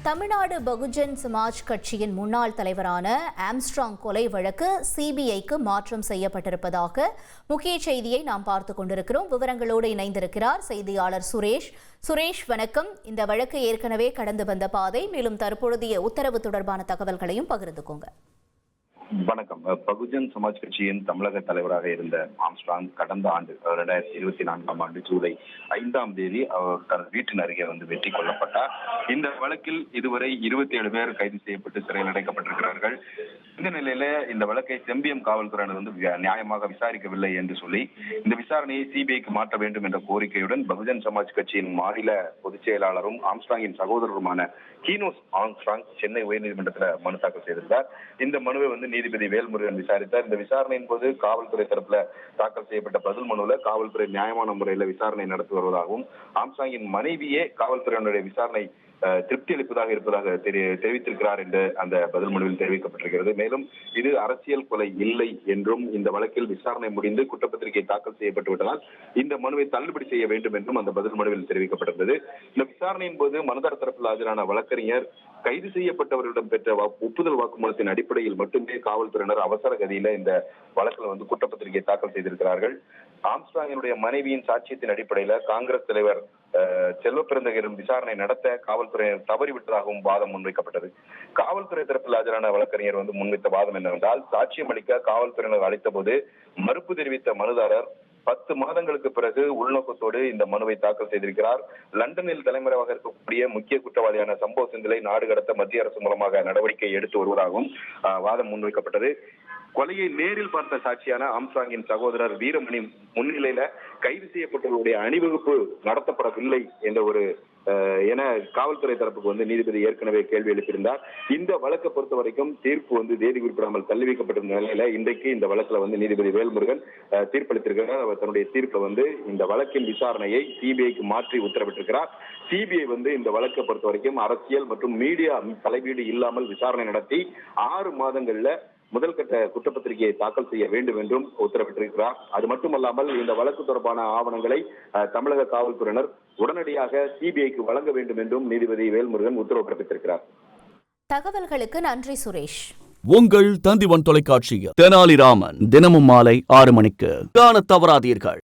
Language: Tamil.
தமிழ்நாடு பகுஜன் சமாஜ் கட்சியின் முன்னாள் தலைவரான ஆம்ஸ்ட்ராங் கொலை வழக்கு சிபிஐக்கு மாற்றம் செய்யப்பட்டிருப்பதாக முக்கிய செய்தியை நாம் பார்த்துக் கொண்டிருக்கிறோம். விவரங்களோடு இணைந்திருக்கிறார் செய்தியாளர் சுரேஷ். சுரேஷ், வணக்கம். இந்த வழக்கு ஏற்கனவே கடந்து வந்த பாதை, மேலும் தற்பொழுதைய உத்தரவு தொடர்பான தகவல்களையும் பகிர்ந்துக்கோங்க. வணக்கம். பகுஜன் சமாஜ் கட்சியின் தமிழக தலைவராக இருந்த ஆம்ஸ்ட்ராங் கடந்த ஆண்டு 2024 ஜூலை 5ஆம் தேதி அவர் தனது வீட்டின் அருகே வெற்றி கொல்லப்பட்டார். இந்த வழக்கில் இதுவரை 27 பேர் கைது செய்யப்பட்டு சிறையில் அடைக்கப்பட்டிருக்கிறார்கள். இந்த நிலையில இந்த வழக்கை செம்பியம் காவல்துறையினர் நியாயமாக விசாரிக்கவில்லை என்று சொல்லி இந்த விசாரணையை சிபிஐக்கு மாற்ற வேண்டும் என்ற கோரிக்கையுடன் பகுஜன் சமாஜ் கட்சியின் மாநில பொதுச் செயலாளரும் ஆம்ஸ்ட்ராங்கின் சகோதரருமான கீனோஸ் ஆம்ஸ்ட்ராங் சென்னை உயர்நீதிமன்றத்தில் மனு தாக்கல் செய்திருந்தார். இந்த மனுவை நீதிபதி வேல்முருகன் விசாரித்தார். இந்த விசாரணையின் போது காவல்துறை தரப்புல தாக்கல் செய்யப்பட்ட பதில் மனுவில் காவல்துறை நியாயமான முறையில் விசாரணை நடத்தி வருவதாகவும் ஆம்ஸ்ட்ராங்கின் மனைவியே காவல்துறையினுடைய விசாரணை திருப்தி அளிப்பதாக இருப்பதாக தெரிவித்திருக்கிறார் என்று அந்த பதில் மனுவில் தெரிவிக்கப்பட்டிருக்கிறது. மேலும் இது அரசியல் கொலை இல்லை என்றும் இந்த வழக்கில் விசாரணை முடிந்து குற்றப்பத்திரிகை தாக்கல் செய்யப்பட்டு விட்டதால் இந்த மனுவை தள்ளுபடி செய்ய வேண்டும் என்றும் அந்த பதில் மனுவில் தெரிவிக்கப்பட்டிருந்தது. இந்த விசாரணையின் போது மனுதாரர் தரப்பில் ஆஜரான வழக்கறிஞர் கைது செய்யப்பட்டவர்களிடம் பெற்ற ஒப்புதல் வாக்குமூலத்தின் அடிப்படையில் மட்டுமே காவல்துறையினர் அவசர கதியில இந்த வழக்கில் குற்றப்பத்திரிகை தாக்கல் செய்திருக்கிறார்கள். ஆம்ஸ்ட்ராங்கினுடைய மனைவியின் சாட்சியத்தின் அடிப்படையில காங்கிரஸ் தலைவர் செல்வப்பிறந்தகரின் விசாரணை நடத்த காவல்துறையினர் தவறிவிட்டதாகவும் வாதம் முன்வைக்கப்பட்டது. காவல்துறை தரப்பில் ஆஜரான வழக்கறிஞர் முன்வைத்த வாதம் என்னவென்றால், சாட்சியம் அளிக்க காவல்துறையினர் அளித்த போது மறுப்பு தெரிவித்த மனுதாரர் 10 மாதங்களுக்கு பிறகு உள்நோக்கத்தோடு இந்த மனுவை தாக்கல் செய்திருக்கிறார். லண்டனில் தலைமறைவாக இருக்கக்கூடிய முக்கிய குற்றவாளியான சம்பவ செந்திலை நாடு கடத்த மத்திய அரசு மூலமாக நடவடிக்கை எடுத்து வருவதாகவும் வாதம் முன்வைக்கப்பட்டது. கொலையை நேரில் பார்த்த சாட்சியான ஆம்ஸ்ட்ராங்கின் சகோதரர் வீரமணி முன்னிலையில கைது செய்யப்பட்டவர்களுடைய அணிவகுப்பு நடத்தப்படவில்லை என்ற என காவல்துறை தரப்புக்கு நீதிபதி ஏற்கனவே கேள்வி எழுப்பியிருந்தார். இந்த வழக்கை பொறுத்த வரைக்கும் தீர்ப்பு தேதி குறிப்பிடாமல் தள்ளி வைக்கப்பட்டிருந்த நிலையில இன்றைக்கு இந்த வழக்குல நீதிபதி வேல்முருகன் தீர்ப்பளித்திருக்கிறார். அவர் தன்னுடைய தீர்ப்புல இந்த வழக்கின் விசாரணையை சிபிஐக்கு மாற்றி உத்தரவிட்டிருக்கிறார். சிபிஐ இந்த வழக்கை பொறுத்த வரைக்கும் அரசியல் மற்றும் மீடியா தலையீடு இல்லாமல் விசாரணை நடத்தி 6 மாதங்கள்ல முதல் கட்ட குற்றப்பத்திரிகையை தாக்கல் செய்ய வேண்டும் என்றும் உத்தரவிட்டிருக்கிறார். அது மட்டுமல்லாமல் இந்த வழக்கு தொடர்பான ஆவணங்களை தமிழக காவல்துறையினர் உடனடியாக சிபிஐக்கு வழங்க வேண்டும் என்றும் நீதிபதி வேல்முருகன் உத்தரவு பிறப்பித்திருக்கிறார். தகவல்களுக்கு நன்றி சுரேஷ். உங்கள் தந்திவன் தொலைக்காட்சியில் தெனாலிராமன் தினமும் மாலை 6 மணிக்கு காண தவறாதீர்கள்.